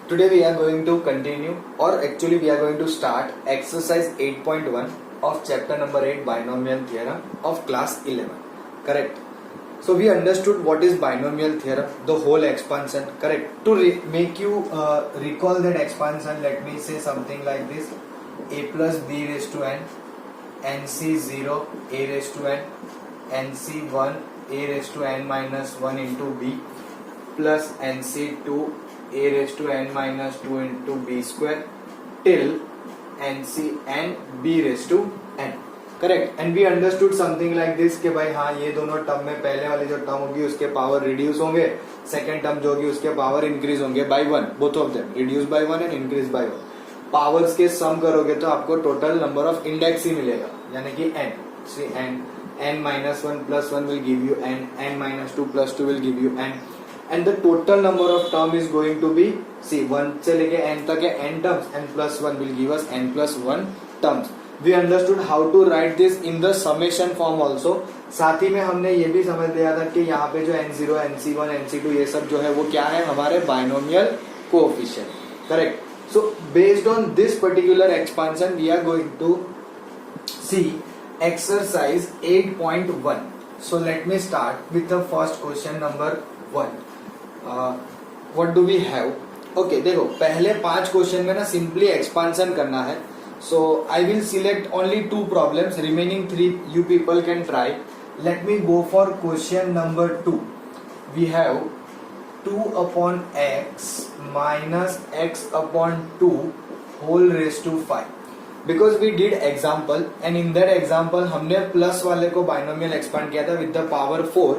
Today we are going to continue, or actually we are going to start exercise 8.1 of chapter number 8 binomial theorem of class 11. Correct. So we understood what is binomial theorem, the whole expansion. Correct. To make you recall that expansion, let me say something like this: a plus b raised to n, nc0 a raised to n, nc1 a raised to n minus 1 into b plus nc2 a raised to n minus 2 into b square till ncn b raised to n. Correct. And we understood something like this कि भाई हाँ ये दोनों term में पहले वाली जो term होगी उसके पावर रिड्यूस होंगे, सेकंड टर्म जो होगी उसके पावर इंक्रीज होंगे by 1, both of them reduce by 1 and increase by 1. Powers के सम करोगे तो आपको टोटल नंबर ऑफ इंडेक्स ही मिलेगा, यानी कि n. C n minus 1 plus 1 will give you n minus 2 plus 2 will give you n, and the total number of term is going to be, see 1 से लेके n तक है n terms, n plus 1 will give us n plus 1 terms. We understood how to write this in the summation form also. साथ ही में हमने ये भी समझ लिया था कि यहाँ पे जो n0, nc1, nc2 ये सब जो है वो क्या है, हमारे binomial coefficient. Correct. So based on this particular expansion we are going to see exercise 8.1. So let me start with the first question number 1. What do we have? Okay, देखो पहले 5 क्वेश्चन में ना सिंपली एक्सपांशन करना है. So I will select only 2 problems, remaining 3 you people can try. Let me go for question number 2. We have 2 upon x minus x upon 2 whole raised to 5. Because we did example and in that example हमने plus वाले को binomial expand किया था with the power 4.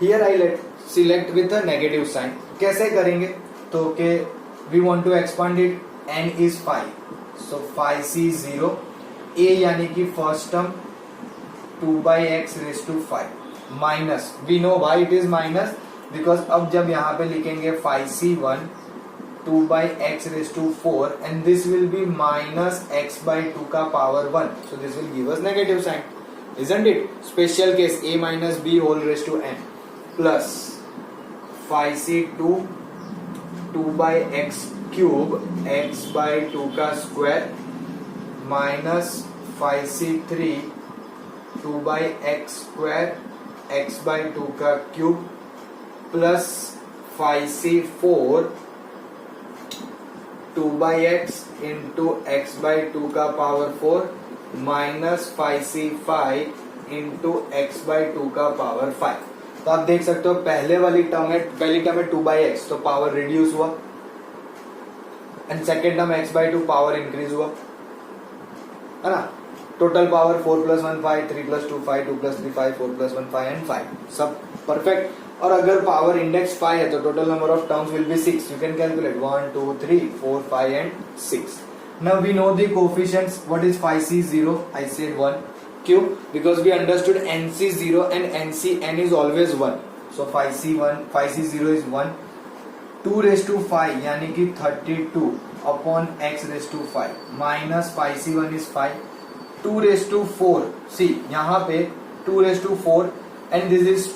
Here I select with a negative sign. कैसे करेंगे? तो के we want to expand it, n is 5. So 5c0 a यानी कि first term 2 by x raised to 5 minus, we know why it is minus because अब जब यहाँ पे लिखेंगे 5c1 2 by x raised to 4 and this will be minus x by 2 का power 1, so this will give us negative sign, isn't it? Special case a minus b whole raised to n plus 5c2 2 by x cube x by 2 का square minus 5c3 2 by x square x by 2 का cube plus 5c4 2 by x into x by 2 का power 4 minus 5c5 into x by 2 का power 5. तो आप देख सकते हो पहली टर्म है 2 by x, तो पावर रिड्यूस हुआ and second term x by 2 power increase हुआ, है ना. Total power 4 plus 1 5, 3 plus 2 5, 2 plus 3 5, 4 plus 1 5 and 5, सब परफेक्ट. और अगर पावर इंडेक्स 5 है तो total number of terms will be 6. You can calculate 1 2 3 4 5 and 6. Now we know the coefficients. What is 5c0? I said 1. क्यों? Because we understood nc0 and ncn is always 1. So 5c0 is 1. 2 raised to 5 यानी कि 32 upon x raised to 5 minus 5c1 is 5. 2 raised to 4, see यहाँ पे 2 raised to 4 and this is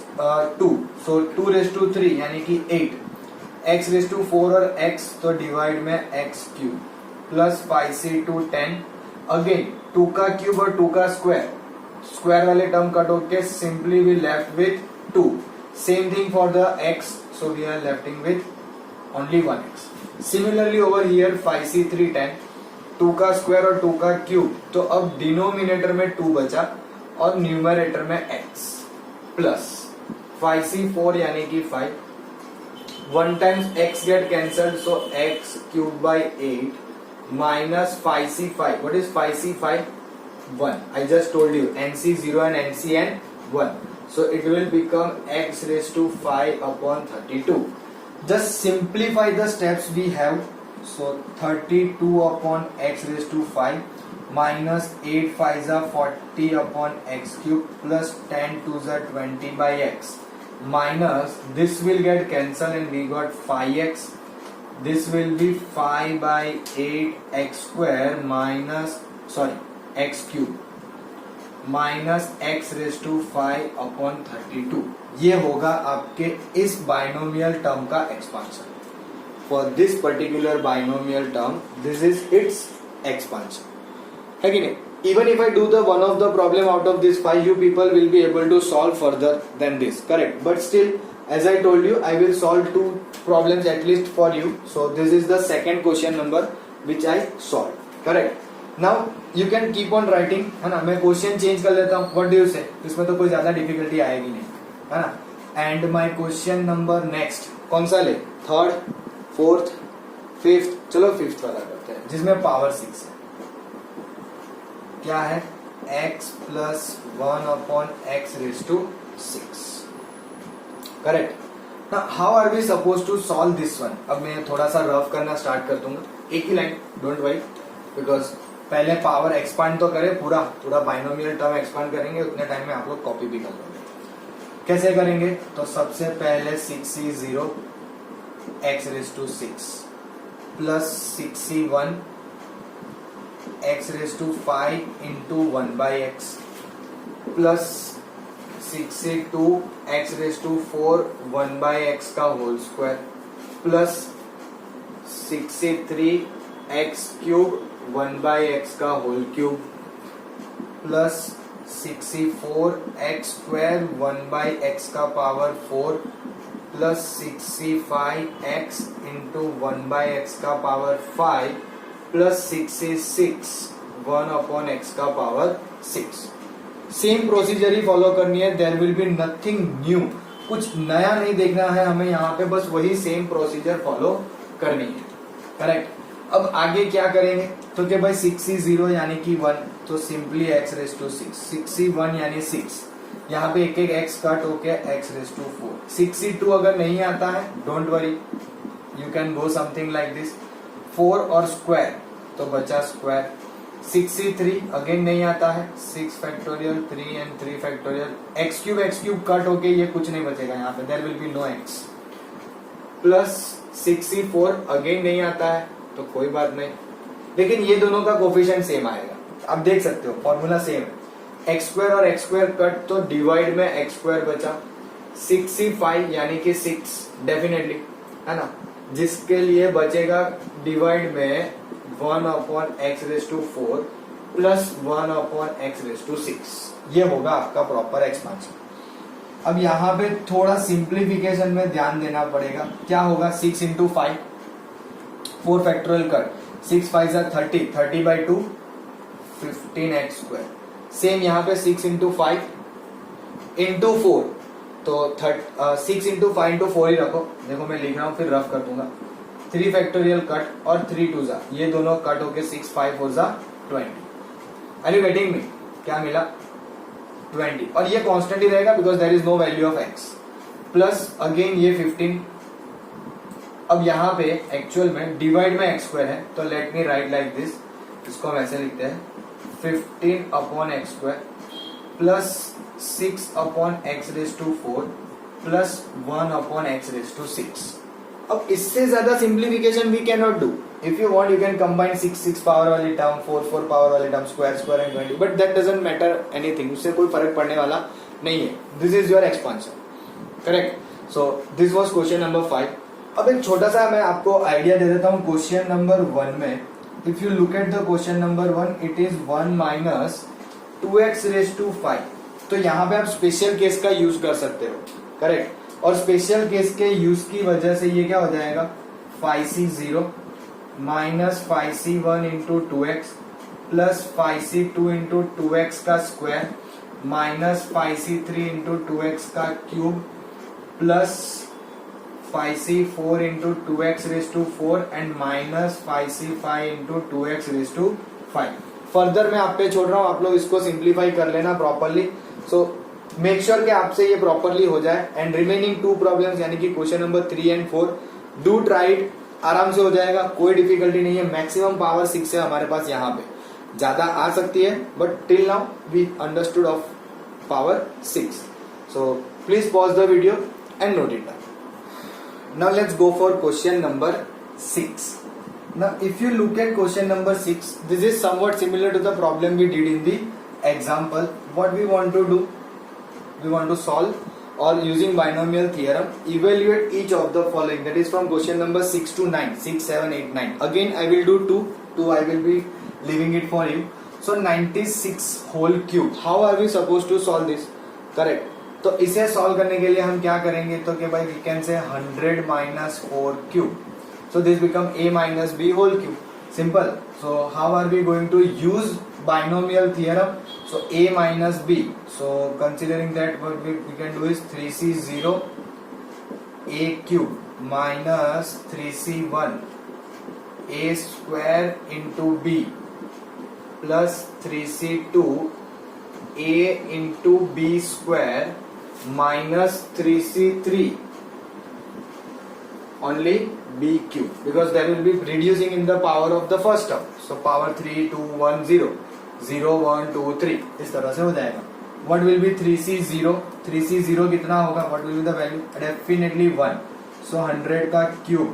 2, so 2 raised to 3 यानी कि 8. x raised to 4 और x तो divide में x cube plus 5c2 10. Again 2 का क्यूब और 2 का स्क्वायर वाले टर्म कट होके simply we left with 2. Same thing for the x, so we are lefting with only 1x. Similarly over here 5c3 10, 2 का square और 2 का cube, तो अब डिनोमिनेटर में 2 बचा और न्यूमरेटर में x प्लस 5c4 यानी कि 5. 1 times x get cancelled, so x cube by 8 minus 5c5. What is 5c5? 1. I just told you nc0 and ncn 1, so it will become x raised to 5 upon 32. Just simplify the steps we have. So 32 upon x raised to 5 minus 8 5s are 40 upon x cube plus 10 2s are 20 by x minus this will get cancelled and we got 5x. This will be 5 by 8 x square minus x cube minus x raise to 5 upon 32. ये होगा आपके इस binomial term का expansion. for this particular binomial term, this is its expansion. है कि नहीं? Even if I do the one of the problem out of this 5, you people will be able to solve further than this, correct? But still, as I told you, I will solve 2 problems at least for you. So this is the second question number which I solved, correct? Now you can keep on writing, है ना? मैं question change कर लेता हूँ. What do you say? इसमें तो कोई ज्यादा डिफिकल्टी आएगी नहीं, है ना? And my question number next कौन सा ले? 3rd, 4th, 5th. चलो 5th वाला करते हैं जिसमें पावर 6 है. क्या है? x plus 1 upon x raised to 6. Correct. Now how are we supposed to solve this one? अब मैं थोड़ा सा रफ करना स्टार्ट कर दूंगा. एक ही लाइन, डोंट वरी, बिकॉज पहले पावर एक्सपांड तो करे, पूरा बाइनोमियल टर्म एक्सपांड करेंगे, उतने टाइम में आप लोग कॉपी भी कर लोगे. कैसे करेंगे? तो सबसे पहले 6c0 x raise to 6 plus 6c1 x raise to 5 into 1 by x plus 6c2 x raise to 4 1 by x का whole square plus 6c3 x cube 1 by x का whole cube plus 6c4 x square 1 by x का power 4 plus 6c5 x into 1 by x का power 5 plus 6c6 1 upon x का power 6. Same procedure ही follow करनी है. There will be nothing new. कुछ नया नहीं देखना है हमें यहाँ पे, बस वही सेम प्रोसीजर फॉलो करनी है, करेक्ट. अब आगे क्या करेंगे? तो क्या भाई 6c0 यानी कि 1, तो simply x raise to 6. 6c1 यानी 6, यहाँ पे एक x कट होके x रेज टू 4. 6c2 अगर नहीं आता है, don't worry, you can go something like this. 4 और स्क्वायर तो बचा स्क्वायर. 6c3 अगेन नहीं आता है, 6 factorial 3 and 3 factorial. x cube cut होके ये कुछ नहीं बचेगा यहाँ पे, there will be no x. Plus 6c4 again नहीं आता है, तो कोई बात नहीं, लेकिन ये दोनों का कोफिशिएंट सेम आएगा. आप देख सकते हो फॉर्मूला सेम है. x स्क्वायर और x स्क्वायर कट, तो डिवाइड में x स्क्वायर बचा. 6c5 यानी कि 6 डेफिनेटली, है ना, जिसके लिए बचेगा डिवाइड में 1 upon x raise to 4 plus 1 upon x raise to 6. ये होगा आपका प्रॉपर एक्सपांशन. अब यहाँ पे थोड़ा सिंप्लीफिकेशन में ध्यान देना पड़ेगा. क्या होगा? 6 into 5, 4 factorial cut, 6 5 30, 30 by 2 15x square. Same यहाँ पे 6 इंटू 5 इंटू 4, तो 6 इंटू 5 इंटू 4 ही रखो. देखो मैं लिख रहा हूँ, फिर रफ कर दूंगा. 3 फैक्टोरियल कट और 3 2 जा, ये दोनों कट होके 6 5 4 जा 20. Are you getting me? क्या मिला? 20. और ये कांस्टेंट ही रहेगा because there is no value of x. Plus again ये 15. अब यहाँ पे एक्चुअल में डिवाइड में x स्क्वायर है, तो let me write like this. इसको हम ऐसे लिखते हैं 15 upon x square plus 6 upon x raise to 4 plus 1 upon x raise to 6. अब इससे ज्यादा simplification we can not do. If you want you can combine 6 power वाली टर्म, 4 पावर वाली term, square and 20, but that doesn't matter anything. उससे कोई फर्क पड़ने वाला नहीं है. This is your expansion, correct. So this was question number 5. अब एक छोटा सा मैं आपको आइडिया दे देता हूँ. क्वेश्चन नंबर 1 में if you look at the question number 1, it is 1 minus 2x raise to 5. तो यहाँ पे आप स्पेशल केस का यूज कर सकते हो, करेक्ट. और स्पेशल केस के यूज की वजह से ये क्या हो जाएगा? 5c0 minus 5c1 into 2x plus 5c2 into 2x का square minus 5c3 into 2x का cube plus 5c4 into 2x raise to 4 and minus 5c5 into 2x raise to 5. Further मैं आप पे छोड़ रहा हूँ, आप लोग इसको सिंप्लीफाई कर लेना प्रॉपरली. सो मेक श्योर कि आपसे ये प्रॉपरली हो जाए. एंड रिमेनिंग 2 प्रॉब्लम्स यानी कि question number 3 and 4, do try it. आराम से हो जाएगा, कोई डिफिकल्टी नहीं है. मैक्सिमम पावर 6 है हमारे पास. यहाँ पे ज्यादा आ सकती है, but till now we understood of power 6. So please pause the video and note it down. Now let's go for question number 6. Now if you look at question number 6, this is somewhat similar to the problem we did in the example. What we want to do? We want to solve or using binomial theorem, evaluate each of the following. That is from question number 6 to 9, 6, 7, 8, 9. Again, I will do two I will be leaving it for you. So 96 whole cube. How are we supposed to solve this? Correct. तो इसे solve करने के लिए हम क्या करेंगे, तो कि भाई we can say 100 minus 4 cube. So this become a minus b whole cube. Simple. So how are we going to use binomial theorem? So a minus b. So considering that, what we can do is 3c0 a cube minus 3c1 a square into b plus 3c2 a into b square minus 3c3 only b cube, because that will be reducing in the power of the first term. So power 3 2 1 0 0 1 2 3 इस तरह से हो जाएगा. What will be 3c0? 3c0 कितना होगा? What will be the value? Definitely 1. So 100 का cube,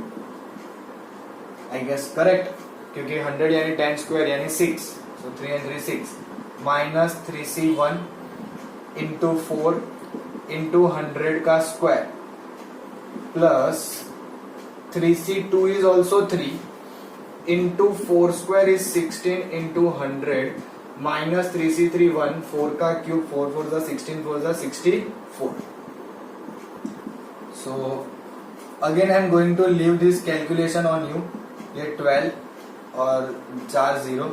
I guess correct, क्योंकि 100 यानी 10 स्क्वायर यानी 6. So 3 and 3 6 minus 3c1 into 4 into 100 का square plus 3c2 is also 3 into 4 square is 16 into 100 minus 3c3 1 4 का cube 4 4 the 16 4 the 64. So again I am going to leave this calculation on you. ये 12 और 4 0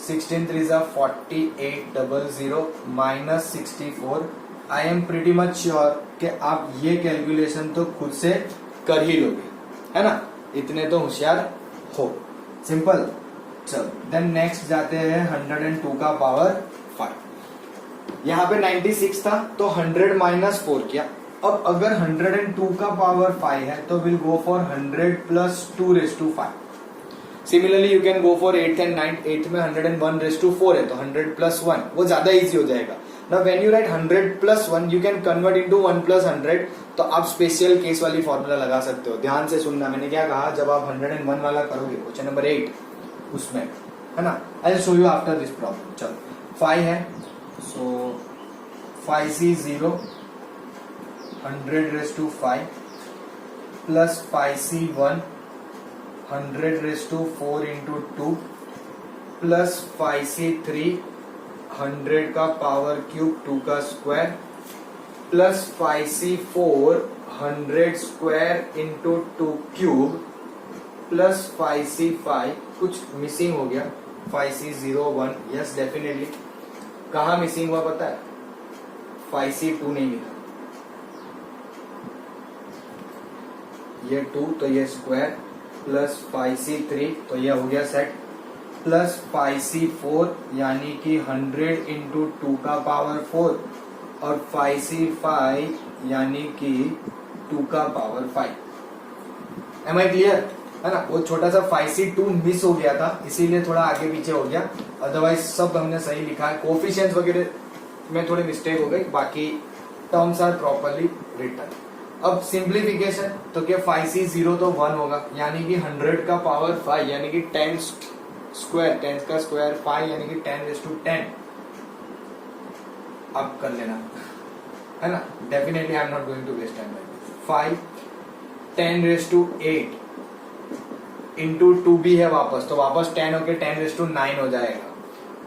16 3 is 4800 minus 64. I am pretty much sure कि आप ये calculation तो खुद से कर ही लोगे, है ना, इतने तो होशियार हो. सिंपल. चलो देन नेक्स्ट जाते हैं 102 का पावर 5. यहाँ पे 96 था तो 100 माइनस 4 किया. अब अगर 102 का पावर 5 है तो will go for 100 plus 2 raise to 5. Similarly you can go for 8th and 9th. 8th में 101 रेज टू 4 है तो 100 प्लस 1, वो ज्यादा इजी हो जाएगा. Now when you write 100 plus 1, you can convert into 1 plus 100. तो आप स्पेशल केस वाली फॉर्मूला लगा सकते हो. ध्यान से सुनना, मैंने क्या कहा, जब आप 101 वाला करोगे क्वेश्चन नंबर 8 उसमें, है ना. I will show you after this problem. चलो 5 है, so 5c0 100 raise to 5 plus 5c1 100 raise to 4 into 2 plus 5c3 100 का पावर क्यूब 2 का square plus 5c4 100 square into 2 cube plus 5c5. कुछ मिसिंग हो गया. 5c01, yes definitely. कहा missing हुआ पता है? 5c2 नहीं मिला. ये 2 तो ये स्क्वायर प्लस 5c3 तो ये हो गया सेट प्लस 5c4 यानी कि 100 इंटू 2 का पावर 4 और 5c5 यानी कि 2 का पावर 5. एम आई क्लियर, है ना. वो छोटा सा 5c2 मिस हो गया था इसीलिए थोड़ा आगे पीछे हो गया, अदरवाइज सब हमने सही लिखा है. कोफिशिएंट्स वगैरह में थोड़ी मिस्टेक हो गई, बाकी टर्म्स आर प्रॉपरली रिटन. अब सिंप्लीफिकेशन तो क्या 5c0 तो 1 होगा यानी कि 100 का पावर 5 यानी कि 10 स्क्वायर 10 का स्क्वायर 5 यानी कि 10 रेज टू 10. अब कर लेना, है ना. Definitely I am not going to waste time. 5 10 raise to 8 into 2 भी है वापस, तो वापस 10 होके 10 रेज टू 9 हो जाएगा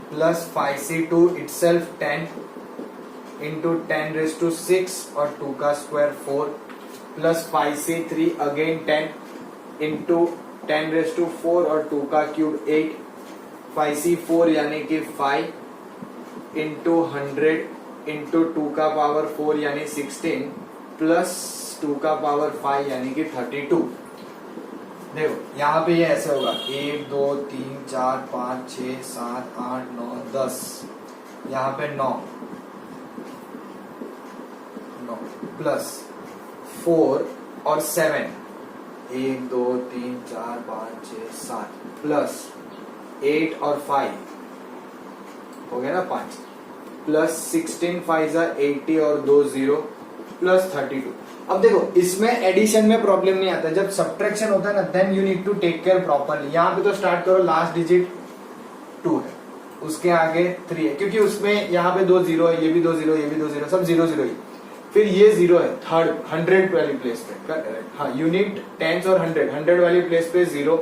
plus 5c2 itself 10 into 10 raise to 6 और 2 का square 4 plus 5c3 again 10 into 10 raise to 4 और 2 का क्यूब 8 5c4 यानी कि 5 इंटू 100 इंटू 2 का पावर 4 यानी 16 प्लस 2 का पावर 5 यानी कि 32. देखो यहाँ पे ये ऐसे होगा 1 2 3 4 5 6 7 8 9 10. यहाँ पे 9 प्लस 4 और 7 1 2 3 4 5 6 7 प्लस 8 और 5 हो गया ना 5 प्लस 16 5 80 और 2 0 प्लस 32. अब देखो इसमें एडिशन में प्रॉब्लम नहीं आता, जब सब्ट्रैक्शन होता है ना then you need to take care properly. यहाँ पे तो स्टार्ट करो, लास्ट डिजिट 2 है, उसके आगे 3 है क्योंकि उसमें यहाँ पे 2 0 है, ये भी 2 0, ये भी 2 0, सब 0 0 ही. फिर ये 0 है थर्ड 100 वाली प्लेस पे, हाँ यूनिट टेंस और 100 वाली प्लेस पे 0,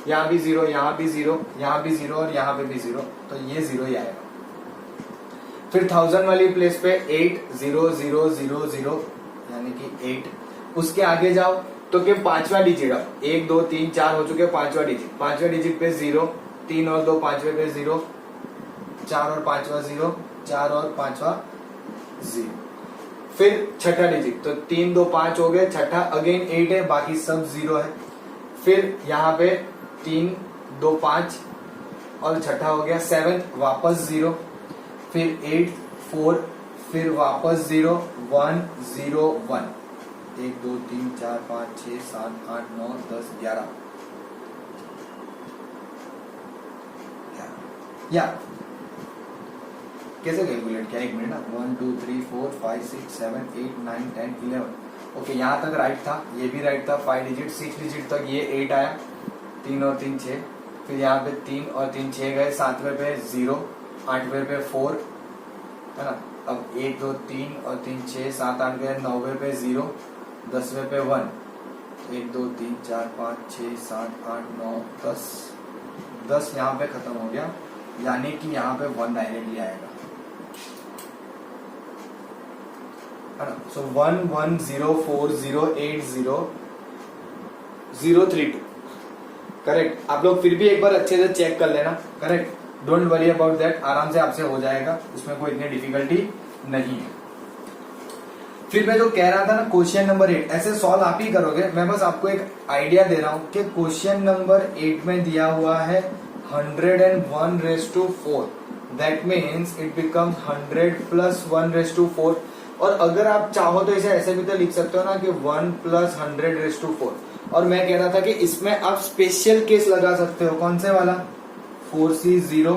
यहाँ भी 0, यहाँ भी 0, यहाँ भी 0 और यहाँ पे भी 0, तो ये 0 ही आएगा। फिर 1000 वाली प्लेस पे 8 0 0 0 0 यानी कि 8। उसके आगे जाओ तो क्या पांचवा डिजिट, 1 2 3 4 हो चुके, पांचवा डिजिट पे 0, 3 और 2 पांचवे पे 0, 4 और पांचवा 0, 4 और पांचवा 0। फिर छठा डिजिट तो 3 2 5 हो गए, छठा अगेन 8 है, बाकी सब 0 है। फिर यहाँ पे 3 2 5 और छठा हो गया 7, वापस 0, फिर 8 4, फिर वापस 0 1 0 1, 1 2 3 4 5 6 7 8 9 10 11 या कैसे कैलकुलेट किया, एक मिनट ना, 1 2 3 4 5 6 7 8 9 10 11। ओके यहाँ तक राइट था, ये भी राइट था, 5 डिजिट 6 डिजिट तक ये 8 आया, 3 और 3 6, फिर यहाँ पे 3 और 3 6 गए, 7वें पे 0, 8वें पे 4 है ना। अब 1 2 3 और 3 6 7 8 गए, 9वें पे 0, 10वें पे 1, 1 2 3 4 5 6 7 8 9 10, 10 यहाँ पे खत्म हो गया, यानी कि यहाँ पे 1 डायरेक्टली आएगा, है ना। सो 1 1 0 4 0 8 0 0 3 2, करेक्ट। आप लोग फिर भी एक बार अच्छे से चेक कर लेना, correct, don't worry about that, आराम से आपसे हो जाएगा, उसमें कोई इतनी डिफिकल्टी नहीं है। फिर मैं जो कह रहा था ना, क्वेश्चन नंबर 8 ऐसे सॉल्व आप ही करोगे, मैं बस आपको एक आइडिया दे रहा हूं कि क्वेश्चन नंबर 8 में दिया हुआ है 101/4, दैट मीन्स इट बिकम्स 100 + 1/4। और अगर आप चाहो तो इसे ऐसे भी तो लिख सकते हो ना कि 1 + 100/4। और मैं कह रहा था कि इसमें आप स्पेशल केस लगा सकते हो, कौन से वाला, 4C0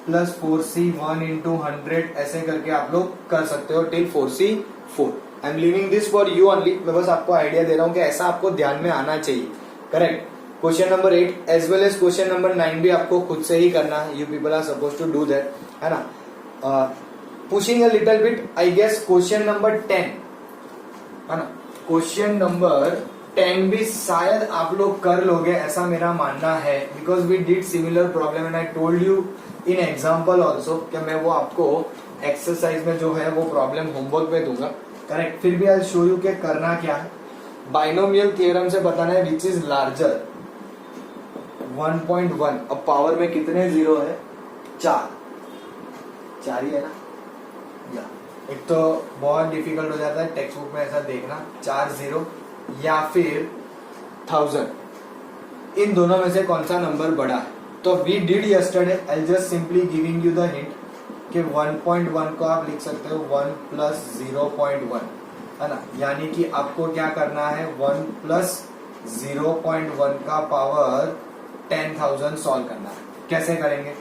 + 4C1 × 100, ऐसे करके आप लोग कर सकते हो till 4C4। I am leaving this for you only, मैं बस आपको आइडिया दे रहा हूं कि ऐसा आपको ध्यान में आना चाहिए, correct. Question number 8 as well as question number 9 भी आपको खुद से ही करना है, you people are suppose to do that, है ना। Pushing a little bit, I guess question number 10, है ना, क्वेश्चन नंबर 10 भी शायद आप लोग कर लोगे, ऐसा मेरा मानना है, because we did similar problem and I told you in example also कि मैं वो आपको एक्सरसाइज में जो है वो प्रॉब्लम होमवर्क में दूंगा, करेक्ट। फिर भी आई शो यू के करना क्या है, बाइनोमियल थ्योरम से बताना है विच इज लार्जर 1.1। अब पावर में कितने जीरो है, 4 ही है ना, या एक तो बहुत डिफिकल्ट हो जाता है टेक्स्ट बुक में ऐसा देखना, 4 0 या फिर 1000, इन दोनों में से कौन सा नंबर बड़ा है। तो we did yesterday, I just simply giving you the hint कि 1.1 को आप लिख सकते हो 1 + 0.1, है ना, यानी कि आपको क्या करना है, 1 + 0.1 का पावर 10,000 सॉल्व करना है। कैसे करेंगे,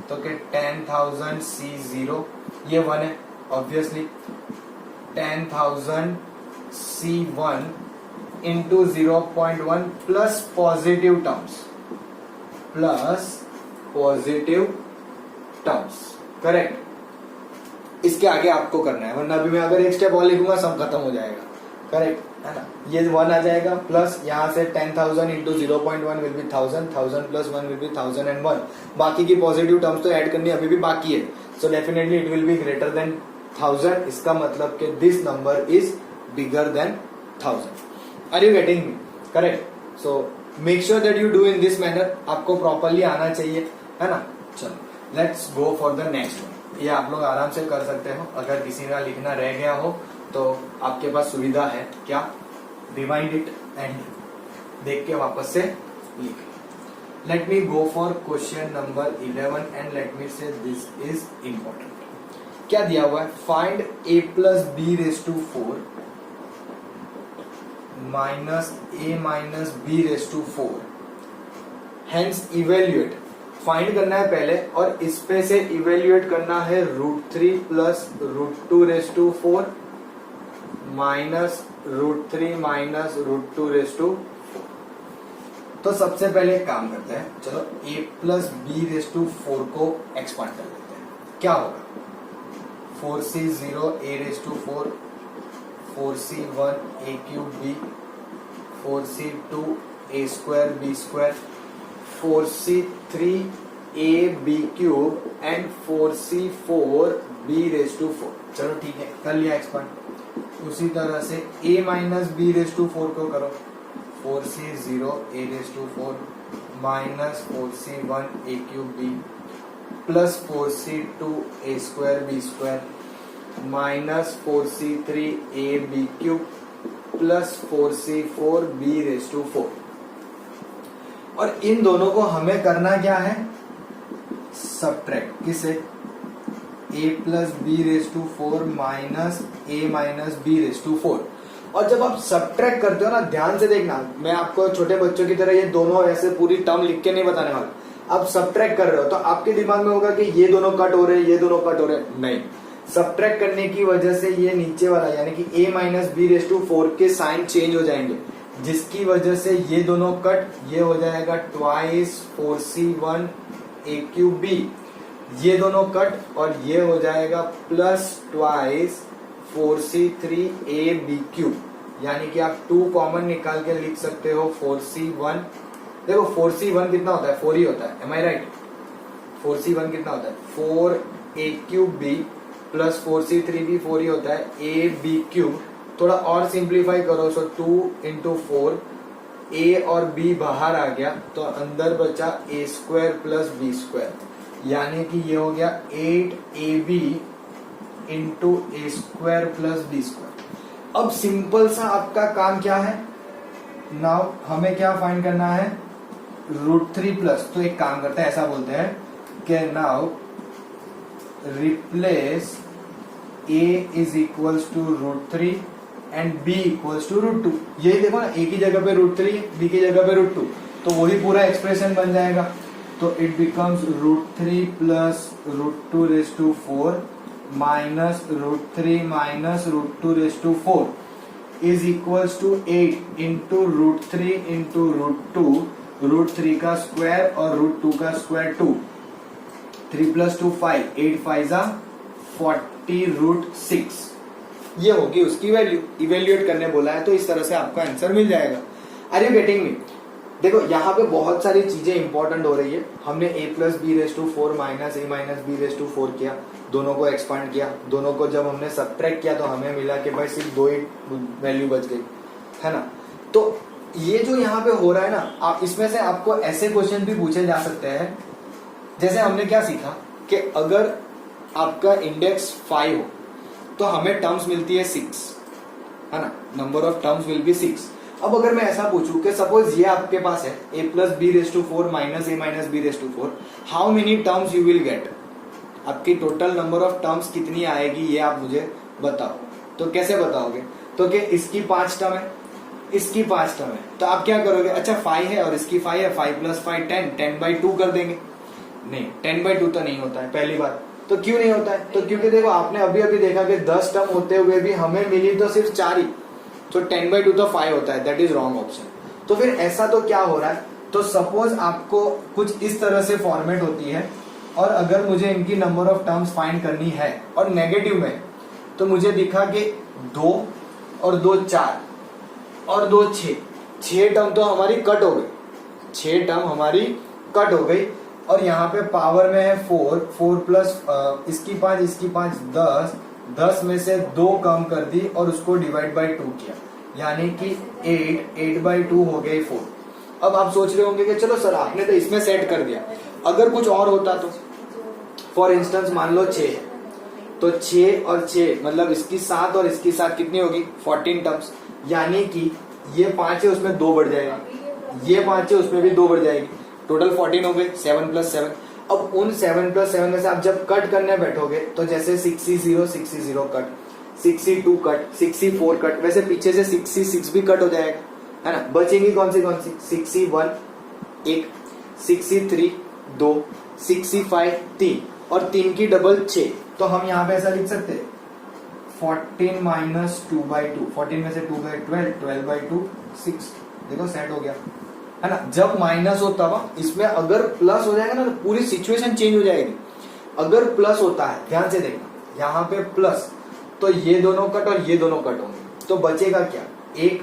तो कि 10,000 C0, ये 1 है obviously, 10,000 C1 × 0.1 plus positive terms, correct. इसके आगे आपको करना है, वरना अभी मैं अगर एक स्टेप और लिखूंगा सब खत्म हो जाएगा, करेक्ट, है ना। ये 1 आ जाएगा, प्लस यहाँ से 10,000 × 0.1 विल बी 1000, 1000 + 1 विल बी 1001, बाकी की पॉजिटिव टर्म्स तो ऐड करनी अभी भी बाकी है, so definitely it will be greater than 1000, इसका मतलब कि this number is bigger than 1000। Are you getting me, correct. So make sure that you do in this manner, आपको प्रॉपरली आना चाहिए, है ना। चलो let's go for the next one, ये आप लोग आराम से कर सकते हो, अगर किसी का लिखना रह गया हो तो आपके पास सुविधा है, क्या, रिवाइंड इट एंड देख के वापस से लिख। Let me go for question number 11 and let me से दिस इज इंपॉर्टेंट। क्या दिया हुआ है, find a + b⁴ minus a minus b⁴, hence evaluate, find करना है पहले और इस पे से इवेल्युएट करना है √3 + √2⁴ माइनस √3 माइनस √2⁴। तो सबसे पहले एक काम करते हैं, चलो a + b⁴ को एक्सपांड कर लेते हैं, क्या होगा, 4C0 a⁴ 4c1 a cube b, 4c2 a square b square, 4c3 a b cube and 4c4 b raise to 4। चलो ठीक है, कर लिया एक्सपांड। उसी तरह से a minus b raise to 4 को करो, 4c0 a raise to 4 minus 4c1 a cube b plus 4c2 a square b square minus 4c3 a b cube plus 4c4 b raise to 4। और इन दोनों को हमें करना क्या है, सब्ट्रैक्ट। किसे, a plus b raise to 4 minus a minus b raise to 4। और जब आप सब्ट्रैक्ट करते हो ना, ध्यान से देखना, मैं आपको छोटे बच्चों की तरह ये दोनों ऐसे पूरी टर्म लिख के नहीं बताने वाला। आप सब्ट्रैक्ट कर रहे हो तो आपके दिमाग में होगा कि ये दोनों कट हो रहे हैं, ये दोनों कट हो रहे हैं। नहीं, सब्ट्रैक्ट करने की वजह से ये नीचे वाला यानी कि a minus b raise to 4 के साइन चेंज हो जाएंगे, जिसकी वजह से ये दोनों कट, ये हो जाएगा twice 4c1 a cube b, ये दोनों कट और ये हो जाएगा plus twice 4c3 a b cube. यानी कि आप 2 कॉमन निकाल के लिख सकते हो 4c1। देखो 4c1 कितना होता है, 4 ही होता है, एम आई राइट। 4c1 कितना होता है, 4 a cube b plus 4c3 भी 4 ही होता है, a b क्यूब। थोड़ा और सिंप्लीफाई करो, सो 2 इंटू 4, a और b बाहर आ गया तो अंदर बचा a square plus b square, यानी कि ये हो गया 8ab इंटू ए स्क्वायर प्लस बी स्क्वायर। अब सिंपल सा आपका काम क्या है, नाउ हमें क्या फाइंड करना है, √3 प्लस। तो एक काम करते हैं, ऐसा बोलते हैं कि now replace a is equals to √3 and b equals to √2। यही देखो ना, a की जगह पे √3, b की जगह पे √2, तो वही पूरा एक्सप्रेशन बन जाएगा। तो it becomes √3 plus √2 raise to 4 minus √3 minus √2 raise to 4 is equals to 8 into √3 into √2, √3 का स्क्वायर और √2 का स्क्वायर 2, 3 प्लस 2 5, 8 5 40√6। ये होगी उसकी वैल्यू, इवेल्युएट करने बोला है तो इस तरह से आपका आंसर मिल जाएगा। Are you getting me? देखो यहाँ पे बहुत सारी चीजें इंपॉर्टेंट हो रही है। हमने a plus b raise to 4 minus a minus b raise to 4 किया, दोनों को एक्सपांड किया, दोनों को जब हमने सब्ट्रैक्ट किया तो हमें मिला कि भाई सिर्फ 2 ही वैल्यू बच गई, है ना। तो ये जो यहाँ पे हो रहा है ना, आप इसमें से आपको ऐसे क्वेश्चन भी पूछे जा सकते हैं। जैसे हमने क्या सीखा कि अगर आपका इंडेक्स 5 हो तो हमें टर्म्स मिलती है 6, है ना, number of terms will be 6। अब अगर मैं ऐसा पूछूं कि सपोज ये आपके पास है a plus b raise to 4 minus a minus b raise to 4, how many terms you will get, आपकी टोटल नंबर ऑफ टर्म्स कितनी आएगी ये आप मुझे बताओ। तो कैसे बताओगे, तो कि इसकी 5 टर्म है, इसकी 5 टर्म है, तो आप क्या करोगे, अच्छा 5 है और इसकी 5 है, 5 प्लस 5 10, 10/2 कर देंगे। नहीं, 10/2 तो नहीं होता है पहली बार। तो क्यों नहीं होता है, तो क्योंकि देखो आपने अभी अभी देखा कि 10 टर्म होते हुए भी हमें मिली तो सिर्फ 4 ही, तो 10/2 तो 5 होता है, दैट इज रॉन्ग ऑप्शन। तो फिर ऐसा तो क्या हो रहा है, तो सपोज आपको कुछ इस तरह से फॉर्मेट होती है और अगर मुझे इनकी नंबर ऑफ टर्म्स फाइंड करनी है और नेगेटिव में, तो मुझे दिखा कि 2 और 2 4 और 2 6 टर्म तो हमारी कट हो गई, 6 टर्म हमारी कट हो गई। और यहाँ पे पावर में है 4 प्लस इसकी 5 इसकी 5 10 में से 2 कम कर दी और उसको डिवाइड बाय 2 किया, यानी कि 8/2 हो गए 4। अब आप सोच रहे होंगे कि चलो सर आपने तो इसमें सेट कर दिया, अगर कुछ और होता तो, फॉर इंस्टेंस मान लो 6 है, तो 6 और 6 मतलब इसकी 7 और इसकी 7 कितनी होगी, 14 टर्म्स, यानी कि ये 5 है उसमें 2 बढ़ जाएगा, ये 5 है उसमें भी 2 बढ़ जाएगी, टोटल 14 हो गए, 7 प्लस 7। अब उन 7 प्लस 7 में से आप जब कट करने बैठोगे तो जैसे 6C0 cut, 6C2 cut, 6C4 cut, वैसे पीछे से 6C6 भी कट हो जाएगा, है ना। बचेंगी कौन सी 6C1 1, 6C3 2, 6C5 3 और 3 की डबल 6। तो हम यहाँ पे ऐसा लिख सकते हैं 14 माइनस 2/2, 14 में से 2 गए 12, 12/2 6। देखो सेट हो गया, है ना। जब माइनस होता हुआ इसमें अगर प्लस हो जाएगा ना तो पूरी सिचुएशन चेंज हो जाएगी। अगर प्लस होता है, ध्यान से देखना, यहाँ पे प्लस, तो ये दोनों कट और ये दोनों कट होंगे, तो बचेगा क्या, 1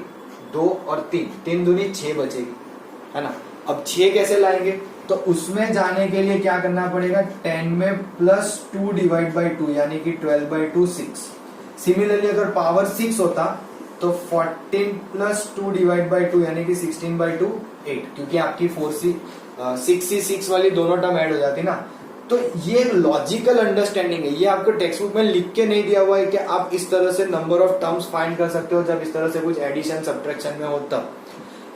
2 और 3, 3 दूनी 6 बचेगी, है ना। अब 6 कैसे लाएंगे, तो उसमें जाने के लिए क्या करना पड़ेगा, 10 में +2 डिवाइड बाई 2 यानी कि 12/2 6। सिमिलरली अगर पावर 6 होता तो 14 +2 डिवाइड बाई 2 यानी कि 16/2 8, क्योंकि आपकी 4C 6C6 वाली दोनों टर्म ऐड हो जाती ना। तो ये लॉजिकल अंडरस्टैंडिंग है, ये आपको टेक्स्ट बुक में लिख के नहीं दिया हुआ है कि आप इस तरह से नंबर ऑफ टर्म्स फाइंड कर सकते हो जब इस तरह से कुछ एडिशन सब्ट्रैक्शन में हो तब।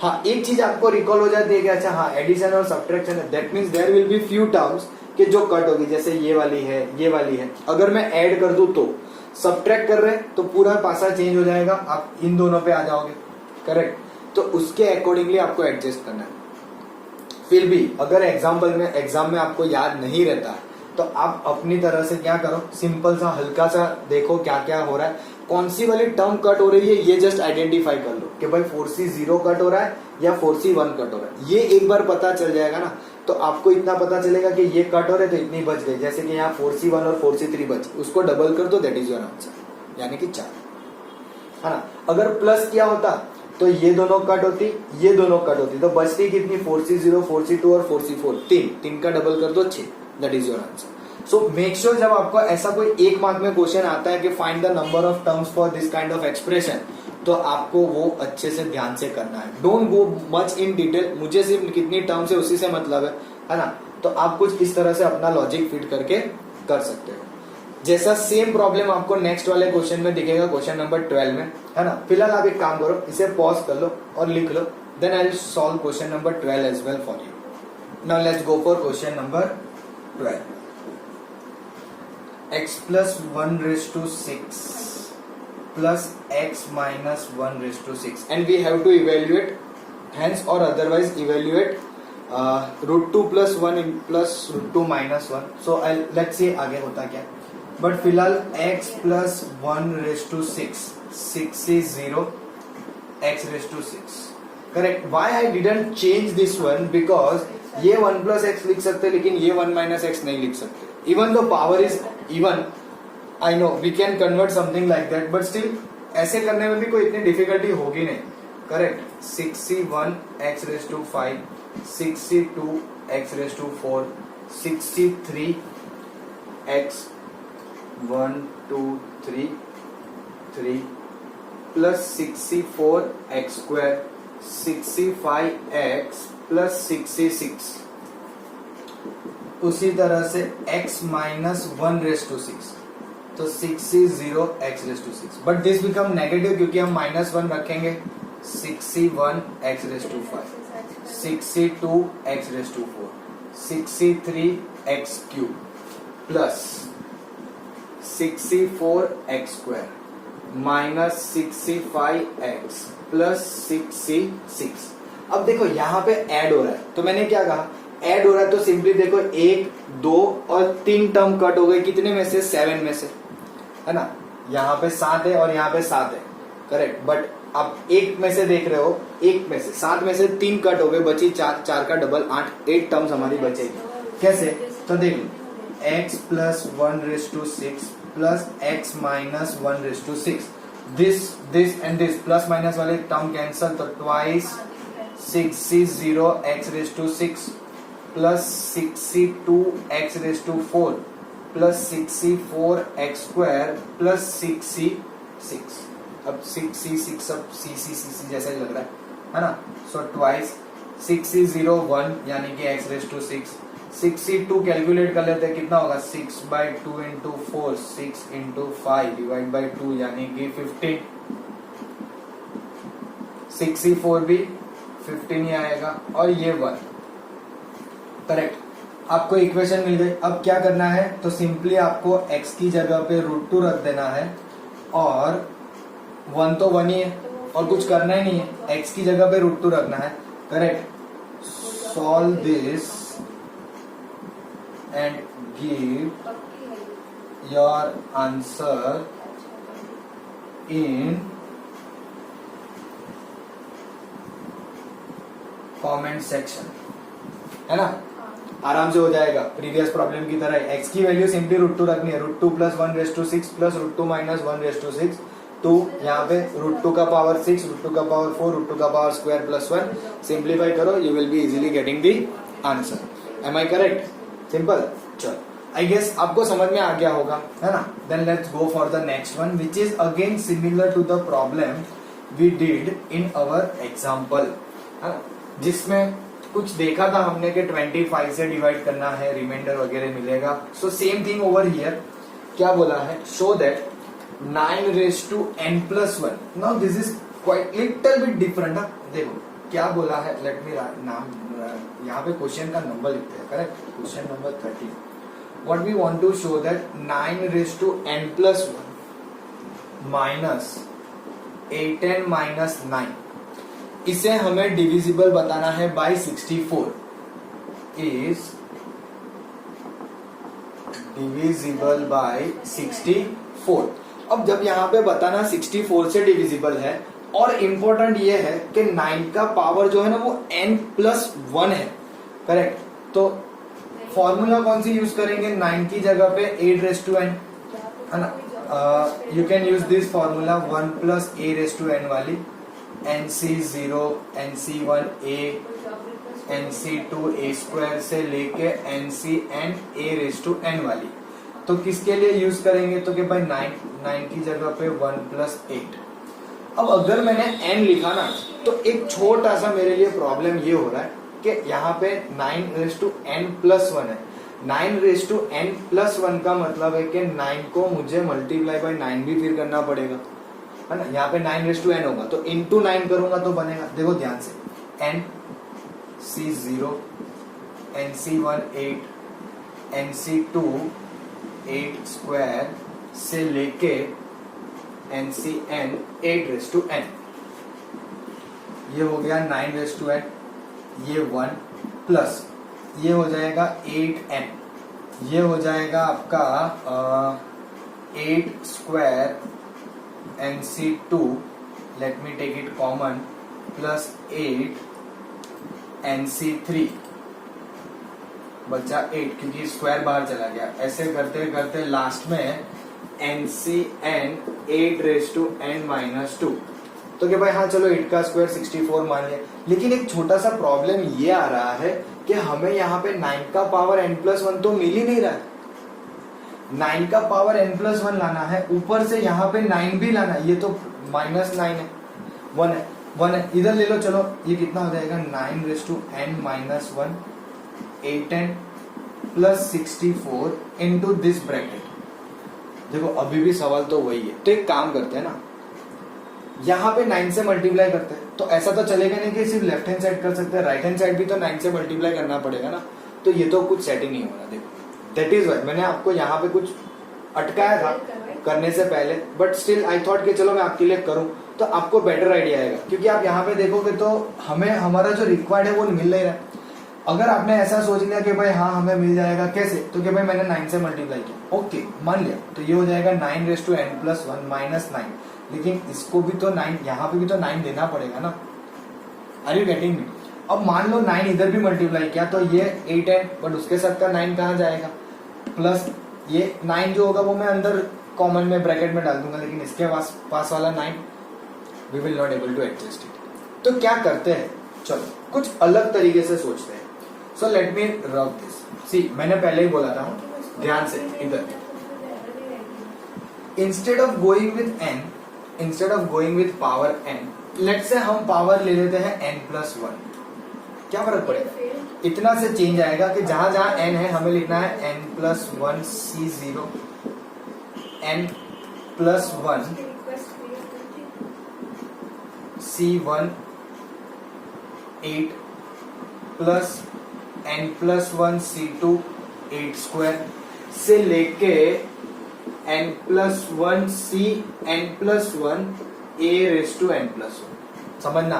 हाँ, एक चीज आपको रिकॉल हो जाती है कि अच्छा हाँ एडिशन और सब्ट्रैक्शन है, that means there will be few terms कि जो कट होगी, जैसे ये वाली है, ये वाली है। अगर मैं ऐड कर दूं तो सब्ट्रैक्ट कर रहे हैं तो पूरा पासा चेंज हो जाएगा, आप इन दोनों पे आ जाओगे, करेक्ट। तो उसके अकॉर्डिंगली आपको एडजस्ट करना है। फिर भी अगर एग्जाम में आपको याद नहीं रहता है तो आप अपनी तरह से क्या करो, सिंपल सा हल्का सा देखो क्या क्या हो रहा है, कौन सी वाली टर्म कट हो रही है, ये जस्ट आइडेंटिफाई कर लो कि भाई 4C0 कट हो रहा है या 4C1 कट हो रहा है। ये एक बार पता चल जाएगा ना, तो आपको इतना पता चलेगा कि ये कट हो रहे तो इतनी बच गई, जैसे कि यहाँ 4C1 और 4C3 बची, उसको डबल कर दो, दैट इज योर आंसर, यानी कि 4, है ना। अगर प्लस किया होता तो ये दोनों कट होती, ये दोनों कट होती, तो बचती कितनी, 4C0 4C2 और 4C4, 3 का डबल कर दो 6, that is your answer. So make sure जब आपको ऐसा कोई एक मार्क में क्वेश्चन आता है कि find the number of terms for this kind of expression, तो आपको वो अच्छे से ध्यान से करना है। Don't go much in detail, मुझे सिर्फ कितनी टर्म्स है उसी से मतलब है ना। तो आप कुछ इस तरह से अपना लॉजिक फिट करके कर सकते हो। जैसा सेम प्रॉब्लम आपको नेक्स्ट वाले क्वेश्चन में दिखेगा, क्वेश्चन नंबर 12 में, है ना। फिलहाल आप एक काम करो, इसे पॉज कर लो और लिख लो, then I will solve question number 12 as well for you. Now let's go for question number 12। x plus 1 raised to 6 plus x minus 1 raised to 6, and we have to evaluate, hence or otherwise evaluate √2 plus 1 plus √2 minus 1. So let's see आगे होता क्या, but फिलहाल x plus 1 raised to 6, 6 is 0, x raised to 6, correct. Why I didn't change this one, because ये 1 plus x लिख सकते लेकिन ये 1 minus x नहीं लिख सकते। Even though power is even, I know we can convert something like that, but still ऐसे करने में भी कोई इतनी डिफिकल्टी होगी नहीं, correct. 6C1 x raised to 5, 6C2 x raised to 4, 6C3 x 1 2 3 3 plus 6C4 x square, 6C5 x plus 6C6, उसी तरह से x minus 1 raised to 6, तो 6C0 x raised to 6, but this become negative क्योंकि हम -1 रखेंगे। 6C1 x raised to 5, 6C2 x raised to 4, 6C3 x cube plus 6C4 x square minus 6C5 x plus 6C6। अब देखो यहाँ पे add हो रहा है, तो मैंने क्या कहा, ऐड हो रहा है तो सिंपली देखो 1 2 और 3 टर्म कट हो गए, कितने में से, 7 में से, है ना। यहाँ पे 7 है और यहाँ पे 7 है, करेक्ट। बट आप एक में से देख रहे हो, एक में से 7 में से 3 कट हो गए, बची 4, 4 का डबल 8 टर्म्स हमारी बचेगी। कैसे, तो देख लो, x plus 1 raised to 6 plus x minus 1 raised to 6, this and this plus minus वाले टर्म कैंसल, तो twice 6C0 x raised to 6 plus 6C2 x raised to 4 plus 6C4 x square plus 6C6। अब 6C6 सब CC जैसा ही लग रहा है ना। So twice 6C0 1 यानी कि x raised to 6, 6C2 calculate कर लेते हैं, कितना होगा, 6/2 into 4, 6 into 5 डिवाइड बाई 2 यानी कि 15, 6C4 भी 15 ही आएगा और ये 1, करेक्ट। आपको इक्वेशन मिल गई। अब क्या करना है, तो सिंपली आपको x की जगह पे √2 रख देना है और 1 तो 1 ही है और कुछ करना ही नहीं है, x की जगह पे √2 रखना है, correct. Solve this and give your answer in comment section, है ना। आराम से हो जाएगा प्रीवियस प्रॉब्लम की तरह। x की वैल्यू सिंपली √2 रखनी है, √2 plus 1 raised to 6 plus √2 minus 1 raised to 6 2, यहाँ पे √2 का पावर 6, √2 का पावर 4, √2 का पावर स्क्वायर प्लस 1. सिंप्लीफाई करो, you will be easily getting the answer. Am I correct? Simple. चलो, आई गेस आपको समझ में आ गया होगा, है ना? Then let's go for the next one which is again similar to the problem we did in our example, है ना? जिसमें कुछ देखा था हमने कि 25 से डिवाइड करना है, रिमाइंडर वगैरह मिलेगा. So same thing over here. क्या बोला है? Show that 9 raise to n plus 1. Now this is quite little bit different. देखो क्या बोला है, लेट मी नाम, यहाँ पे क्वेश्चन का नंबर लिखते हैं. Correct? Question number 13. What we want to show that 9 raise to n plus 1 minus 8n minus 9, इसे हमें डिविजिबल बताना है बाय 64. Is divisible by 64. अब जब यहाँ पे बताना 64 से डिविजिबल है, और इंपॉर्टेंट ये है कि 9 का पावर जो है ना वो n प्लस 1 है. करेक्ट? तो फॉर्मूला कौन सी यूज करेंगे? 9 की जगह पे 8 रेज टू n, है ना? You can use this formula 1 plus a raise to n वाली. NC0, NC1a, NC2a स्क्वायर से लेके NCn a raise to n वाली. तो किसके लिए यूज करेंगे? तो कि भाई 9 की जगह पे 1 प्लस 8. अब अगर मैंने n लिखा ना, तो एक छोटा सा मेरे लिए प्रॉब्लम ये हो रहा है कि यहाँ पे 9 रेज टू n प्लस 1 है. 9 रेज टू n प्लस 1 का मतलब है कि 9 को मुझे मल्टीप्लाई बाय 9 भी फिर करना पड़ेगा, है ना? यहाँ पे 9 रेज टू n होगा, तो इंटू 9 करूंगा तो बनेगा. देखो ध्यान से, NC0, NC1 8, NC2 8 स्क्वायर से लेके NCn 8 रेज टू n. ये हो गया 9 रेज टू n, ये 1 प्लस ये हो जाएगा 8n, ये हो जाएगा आपका 8 square NC2, let me take it common, plus 8 NC3 बचा 8 क्योंकि स्क्वायर बाहर चला गया. ऐसे करते करते लास्ट में NCn 8 raise to n minus 2. तो क्या भाई, हाँ चलो 8 का स्क्वायर 64 मान लिया. लेकिन एक छोटा सा प्रॉब्लम ये आ रहा है कि हमें यहाँ पे 9 का पावर n प्लस 1 तो मिल ही नहीं रहा है. 9 का पावर n प्लस 1 लाना है, ऊपर से यहाँ पे 9 भी लाना है. ये तो माइनस 9 है, 1 है. इधर ले लो. चलो ये कितना हो जाएगा? 9 raise to n minus 1, 8n plus 64 into this bracket. देखो अभी भी सवाल तो वही है. तो एक काम करते हैं ना, यहाँ पे 9 से मल्टीप्लाई करते हैं. तो ऐसा तो चलेगा नहीं कि सिर्फ लेफ्ट हैंड साइड कर सकते हैं, राइट हैंड साइड भी तो 9 से मल्टीप्लाई करना पड़ेगा ना. तो ये तो कुछ सेट ही नहीं होगा. देखो दैट इज वाई मैंने आपको यहाँ पे कुछ अटकाया था करने से पहले, बट स्टिल आई थॉट कि चलो मैं आपके लिए करूं तो आपको बेटर आइडिया आएगा. क्योंकि आप यहाँ पे देखोगे तो हमें हमारा जो रिक्वायर्ड है वो मिल नहीं रहा है. अगर आपने ऐसा सोच लिया कि भाई हाँ हमें मिल जाएगा, कैसे? तो कि भाई मैंने 9 से मल्टीप्लाई किया, ओके मान लिया, तो ये हो जाएगा 9 raise to n plus 1 minus 9. लेकिन इसको भी तो 9, यहाँ पे भी तो 9 देना पड़ेगा ना. Are you getting me? अब मान लो 9 इधर भी मल्टीप्लाई किया तो ये 8n, बट उसके साथ का 9 कहाँ जाएगा? प्लस ये 9 जो होगा वो मैं अंदर कॉमन में ब्रैकेट में डाल दूंगा, लेकिन इसके पास वाला 9 we will not able to adjust it. तो क्या करते हैं? चलो कुछ अलग तरीके से सोचते हैं. So let me rub this. सी मैंने पहले ही बोला था, ध्यान से इधर, instead of going with n, instead of going with power n, let से हम पावर ले लेते हैं n प्लस 1. क्या फर्क पड़ेगा? इतना से चेंज आएगा कि जहां जहां n है हमें लिखना है n plus 1 C0, n plus 1 C1 8 plus n plus 1 C2 8 square से लेके n plus 1 C n plus 1 a raise to n plus 1. समझना,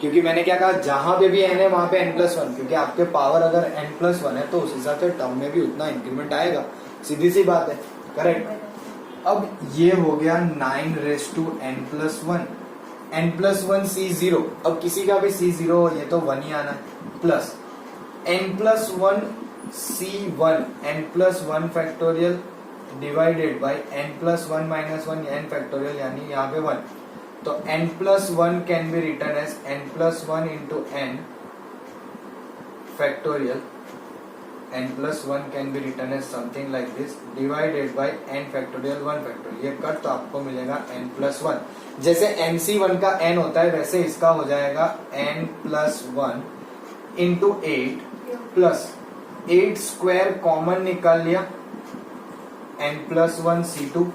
क्योंकि मैंने क्या कहा, जहां पे भी n है वहां पे n प्लस 1, क्योंकि आपके पावर अगर n प्लस 1 है तो उस हिसाब से टर्म में भी उतना इंक्रीमेंट आएगा. सीधी सी बात है. करेक्ट? अब ये हो गया 9 raise to n plus 1, n plus 1 C0. अब किसी का भी C0 हो, ये तो 1 ही आना है, plus n plus 1 C1, n plus 1 factorial divided by n plus one minus one n factorial यानी यहाँ पे 1. तो n plus one can be written as n plus one into n factorial. n plus 1 can be written as something like this divided by n factorial 1 factorial. ये cut तो आपको मिलेगा n plus 1. जैसे nc1 का n होता है वैसे इसका हो जाएगा n plus 1 into 8 plus 8 square common निकाल लिया n plus 1 c2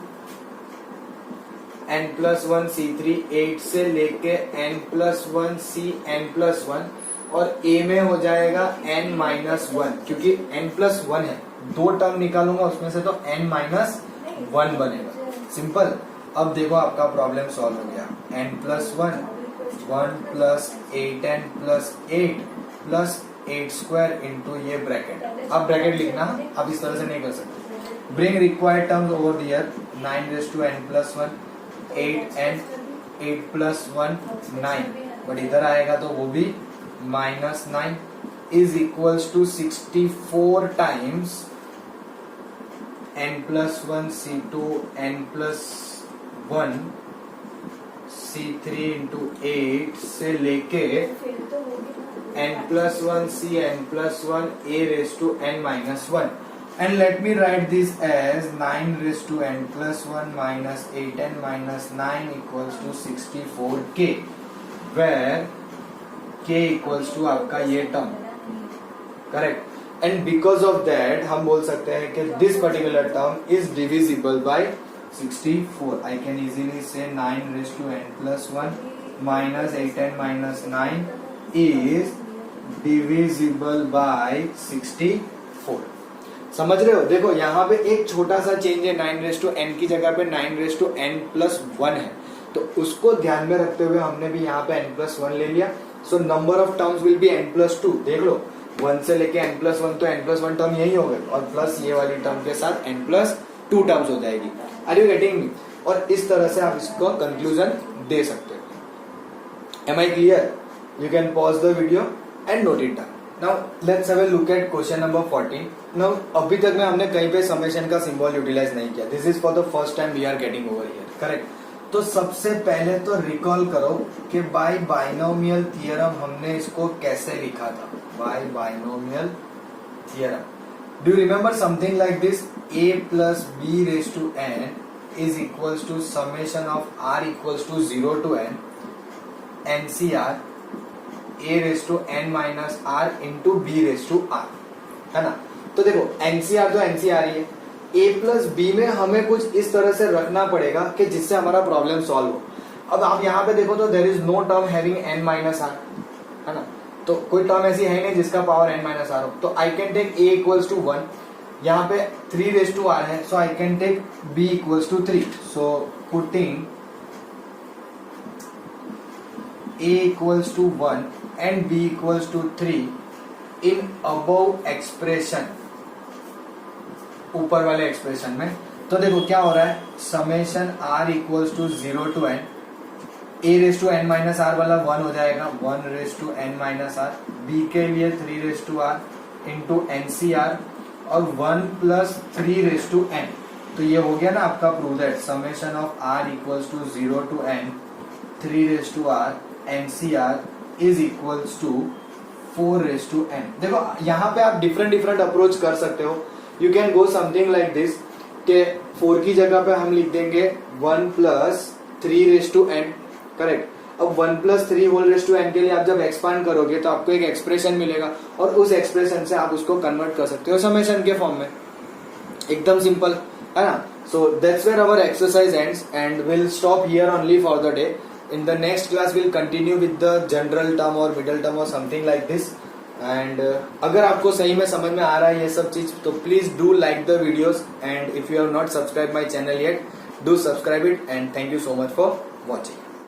n plus 1 c3 8 से लेके n plus 1 c n plus 1 और a में हो जाएगा n माइनस वन क्योंकि n प्लस वन है. दो टर्म निकालूंगा उसमें से तो n माइनस वन बनेगा. सिंपल. अब देखो आपका प्रॉब्लम सॉल्व हो गया. n plus one 1 plus 8n plus 8 plus 8 square into ये ब्रैकेट. अब ब्रैकेट लिखना अब इस तरह से नहीं कर सकते. Bring required terms over there 9 raise to n plus 1 8n 8 plus 1 9 but इधर आएगा तो वो भी minus 9 is equals to 64 times n plus 1 c2 n plus 1 c3 into 8 से लेके n plus 1 c n plus 1 a raised to n minus 1. And let me write this as 9 raised to n plus 1 minus 8n minus 9 equals to 64k, where k equals to आपका ये term. Correct. And because of that हम बोल सकते हैं कि this particular term is divisible by 64. I can easily say 9 raise to n plus 1 minus 8n minus 9 is divisible by 64. समझ रहे हो. देखो यहाँ पे एक छोटा सा चेंज है. 9 रेज़ टू n की जगह पे 9 रेज़ टू n प्लस 1 है तो उसको ध्यान में रखते हुए हमने भी यहाँ पे n प्लस 1 ले लिया. So number of terms will B n plus 2. देख लो 1 से लेके n प्लस 1 तो n प्लस 1 टर्म यही हो गए और प्लस ये वाली टर्म के साथ n प्लस 2 टर्म्स हो जाएगी. Are you getting me. और इस तरह से आप इसको कंक्लूजन दे सकते हो. Am I clear. You can pause the video and note it down. Now let's have a look at question number 14. Now अभी तक में हमने कहीं पे समेशन का सिंबल यूटिलाइज नहीं किया. This is for the first time we are getting over here. Correct. तो सबसे पहले तो रिकॉल करो कि बाय बाइनोमियल थियरम हमने इसको कैसे लिखा था. By binomial theorem. Do you remember something like this. a plus b raise to n is equals to summation of r equals to 0 to n ncr a raise to n minus r into b raise to r. है ना. तो देखो ncr तो ncr ही है. a plus B में हमें कुछ इस तरह से रखना पड़ेगा कि जिससे हमारा प्रॉब्लम सॉल्व हो. अब आप यहाँ पे देखो तो there is no term having n minus r. है ना. तो कोई टर्म ऐसी है नहीं जिसका पावर n माइनस आर हो. तो I can take a equals to 1. यहाँ पे 3 रेज टू आर है so I can take b equals to 3. So putting a equals to 1 and b equals to 3 in above expression. ऊपर वाले expression में तो देखो क्या हो रहा है. Summation r equals to 0 to n a raise to n minus r वाला 1 हो जाएगा 1 raise to n minus r. b के लिए 3 raise to r into ncr और 1 प्लस 3 रेज टू n. तो ये हो गया ना आपका prove that summation of r equals to 0 to n 3 raise to r ncr is equals to 4 raise to n. देखो यहाँ पे आप डिफरेंट अप्रोच कर सकते हो. You can go something like this के 4 की जगह पे हम लिख देंगे 1 plus 3 raise to n. Correct. अब 1 plus 3 whole raise to n के लिए आप जब एक्सपांड करोगे तो आपको एक एक्सप्रेशन मिलेगा और उस एक्सप्रेशन से आप उसको कन्वर्ट कर सकते हो समेशन के फॉर्म में. एकदम सिंपल है ना. So that's where our exercise ends and will stop here only for the day. In the next class will continue with the general term और मिडल टर्म और समथिंग लाइक दिस. एंड अगर आपको सही में समझ में आ रहा है ये सब चीज तो please do like the videos and if you have not subscribe my channel yet do subscribe it and thank you so much for watching.